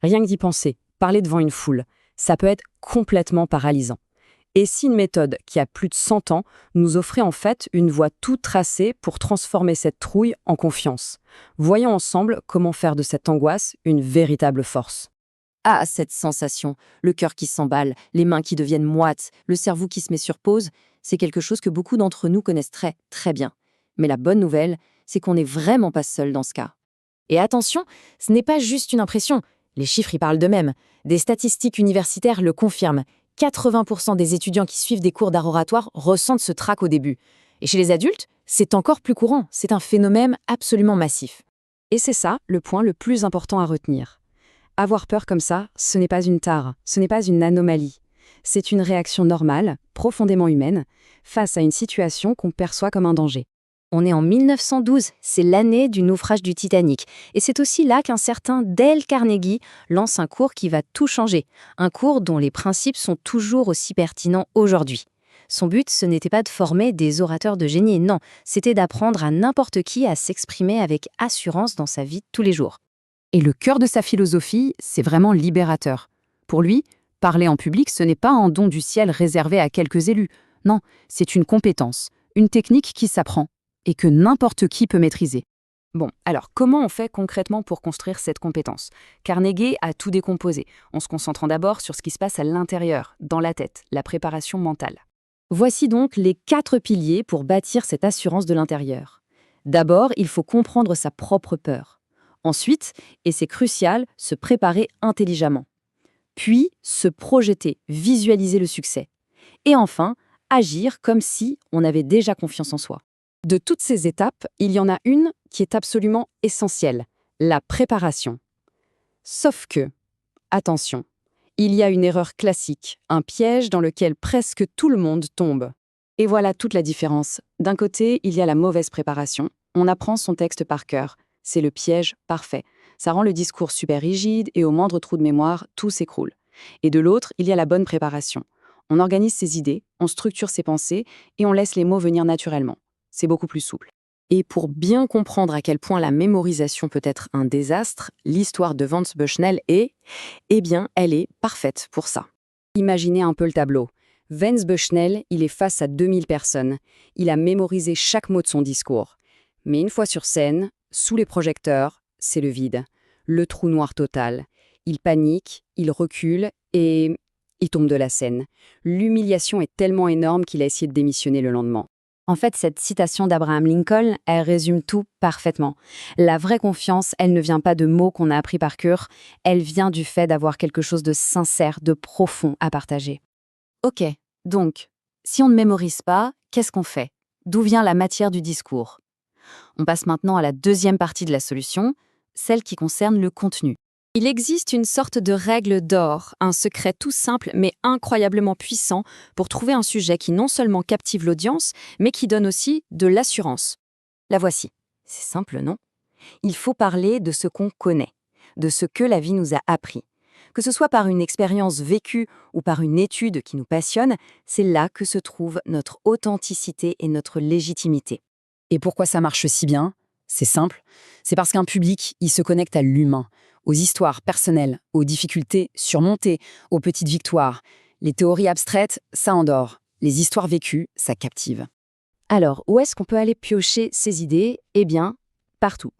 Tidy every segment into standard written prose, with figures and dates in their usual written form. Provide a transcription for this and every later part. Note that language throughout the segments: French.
Rien que d'y penser, parler devant une foule, ça peut être complètement paralysant. Et si une méthode qui a plus de 100 ans nous offrait en fait une voie toute tracée pour transformer cette trouille en confiance? Voyons ensemble comment faire de cette angoisse une véritable force. Ah, cette sensation, le cœur qui s'emballe, les mains qui deviennent moites, le cerveau qui se met sur pause, c'est quelque chose que beaucoup d'entre nous connaissent très, très bien. Mais la bonne nouvelle, c'est qu'on n'est vraiment pas seul dans ce cas. Et attention, ce n'est pas juste une impression. Les chiffres y parlent d'eux-mêmes. Des statistiques universitaires le confirment. 80% des étudiants qui suivent des cours d'art oratoire ressentent ce trac au début. Et chez les adultes, c'est encore plus courant. C'est un phénomène absolument massif. Et c'est ça le point le plus important à retenir. Avoir peur comme ça, ce n'est pas une tare, ce n'est pas une anomalie. C'est une réaction normale, profondément humaine, face à une situation qu'on perçoit comme un danger. On est en 1912, c'est l'année du naufrage du Titanic. Et c'est aussi là qu'un certain Dale Carnegie lance un cours qui va tout changer. Un cours dont les principes sont toujours aussi pertinents aujourd'hui. Son but, ce n'était pas de former des orateurs de génie, non, c'était d'apprendre à n'importe qui à s'exprimer avec assurance dans sa vie de tous les jours. Et le cœur de sa philosophie, c'est vraiment libérateur. Pour lui, parler en public, ce n'est pas un don du ciel réservé à quelques élus. Non, c'est une compétence, une technique qui s'apprend et que n'importe qui peut maîtriser. Bon, alors comment on fait concrètement pour construire cette compétence? Carnegie a tout décomposé, en se concentrant d'abord sur ce qui se passe à l'intérieur, dans la tête, la préparation mentale. Voici donc les 4 piliers pour bâtir cette assurance de l'intérieur. D'abord, il faut comprendre sa propre peur. Ensuite, et c'est crucial, se préparer intelligemment. Puis, se projeter, visualiser le succès. Et enfin, agir comme si on avait déjà confiance en soi. De toutes ces étapes, il y en a une qui est absolument essentielle, la préparation. Sauf que, attention, il y a une erreur classique, un piège dans lequel presque tout le monde tombe. Et voilà toute la différence. D'un côté, il y a la mauvaise préparation. On apprend son texte par cœur. C'est le piège parfait. Ça rend le discours super rigide et au moindre trou de mémoire, tout s'écroule. Et de l'autre, il y a la bonne préparation. On organise ses idées, on structure ses pensées et on laisse les mots venir naturellement. C'est beaucoup plus souple. Et pour bien comprendre à quel point la mémorisation peut être un désastre, l'histoire de Vance Bushnell elle est parfaite pour ça. Imaginez un peu le tableau. Vance Bushnell, il est face à 2000 personnes. Il a mémorisé chaque mot de son discours. Mais une fois sur scène, sous les projecteurs, c'est le vide. Le trou noir total. Il panique, il recule et il tombe de la scène. L'humiliation est tellement énorme qu'il a essayé de démissionner le lendemain. En fait, cette citation d'Abraham Lincoln, elle résume tout parfaitement. La vraie confiance, elle ne vient pas de mots qu'on a appris par cœur, elle vient du fait d'avoir quelque chose de sincère, de profond à partager. Ok, donc, si on ne mémorise pas, qu'est-ce qu'on fait? D'où vient la matière du discours? On passe maintenant à la deuxième partie de la solution, celle qui concerne le contenu. Il existe une sorte de règle d'or, un secret tout simple mais incroyablement puissant pour trouver un sujet qui non seulement captive l'audience, mais qui donne aussi de l'assurance. La voici. C'est simple, non? Il faut parler de ce qu'on connaît, de ce que la vie nous a appris. Que ce soit par une expérience vécue ou par une étude qui nous passionne, c'est là que se trouve notre authenticité et notre légitimité. Et pourquoi ça marche si bien? C'est simple, c'est parce qu'un public, il se connecte à l'humain, aux histoires personnelles, aux difficultés surmontées, aux petites victoires. Les théories abstraites, ça endort. Les histoires vécues, ça captive. Alors, où est-ce qu'on peut aller piocher ces idées? Eh bien, partout.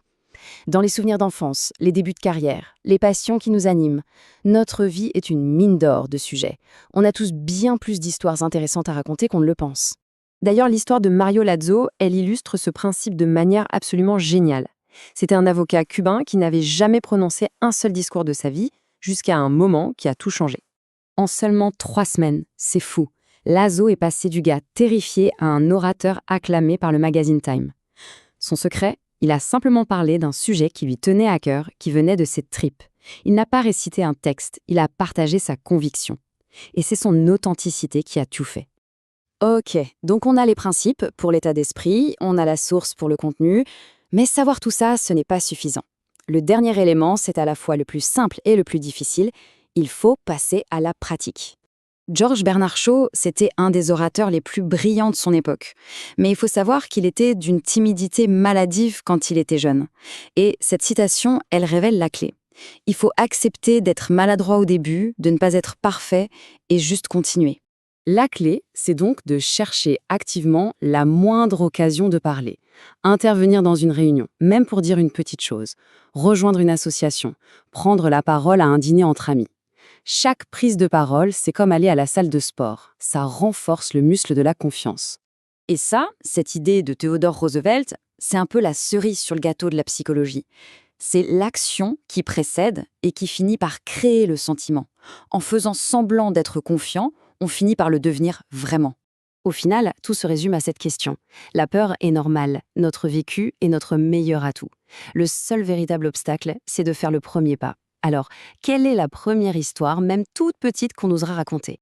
Dans les souvenirs d'enfance, les débuts de carrière, les passions qui nous animent. Notre vie est une mine d'or de sujets. On a tous bien plus d'histoires intéressantes à raconter qu'on ne le pense. D'ailleurs, l'histoire de Mario Lazo, elle illustre ce principe de manière absolument géniale. C'était un avocat cubain qui n'avait jamais prononcé un seul discours de sa vie, jusqu'à un moment qui a tout changé. En seulement 3 semaines, c'est fou, Lazo est passé du gars terrifié à un orateur acclamé par le magazine Time. Son secret, il a simplement parlé d'un sujet qui lui tenait à cœur, qui venait de ses tripes. Il n'a pas récité un texte, il a partagé sa conviction. Et c'est son authenticité qui a tout fait. Ok, donc on a les principes pour l'état d'esprit, on a la source pour le contenu, mais savoir tout ça, ce n'est pas suffisant. Le dernier élément, c'est à la fois le plus simple et le plus difficile, il faut passer à la pratique. George Bernard Shaw, c'était un des orateurs les plus brillants de son époque. Mais il faut savoir qu'il était d'une timidité maladive quand il était jeune. Et cette citation, elle révèle la clé. Il faut accepter d'être maladroit au début, de ne pas être parfait et juste continuer. La clé, c'est donc de chercher activement la moindre occasion de parler. Intervenir dans une réunion, même pour dire une petite chose. Rejoindre une association. Prendre la parole à un dîner entre amis. Chaque prise de parole, c'est comme aller à la salle de sport. Ça renforce le muscle de la confiance. Et ça, cette idée de Theodore Roosevelt, c'est un peu la cerise sur le gâteau de la psychologie. C'est l'action qui précède et qui finit par créer le sentiment. En faisant semblant d'être confiant, on finit par le devenir vraiment. Au final, tout se résume à cette question. La peur est normale, notre vécu est notre meilleur atout. Le seul véritable obstacle, c'est de faire le premier pas. Alors, quelle est la première histoire, même toute petite, qu'on osera raconter ?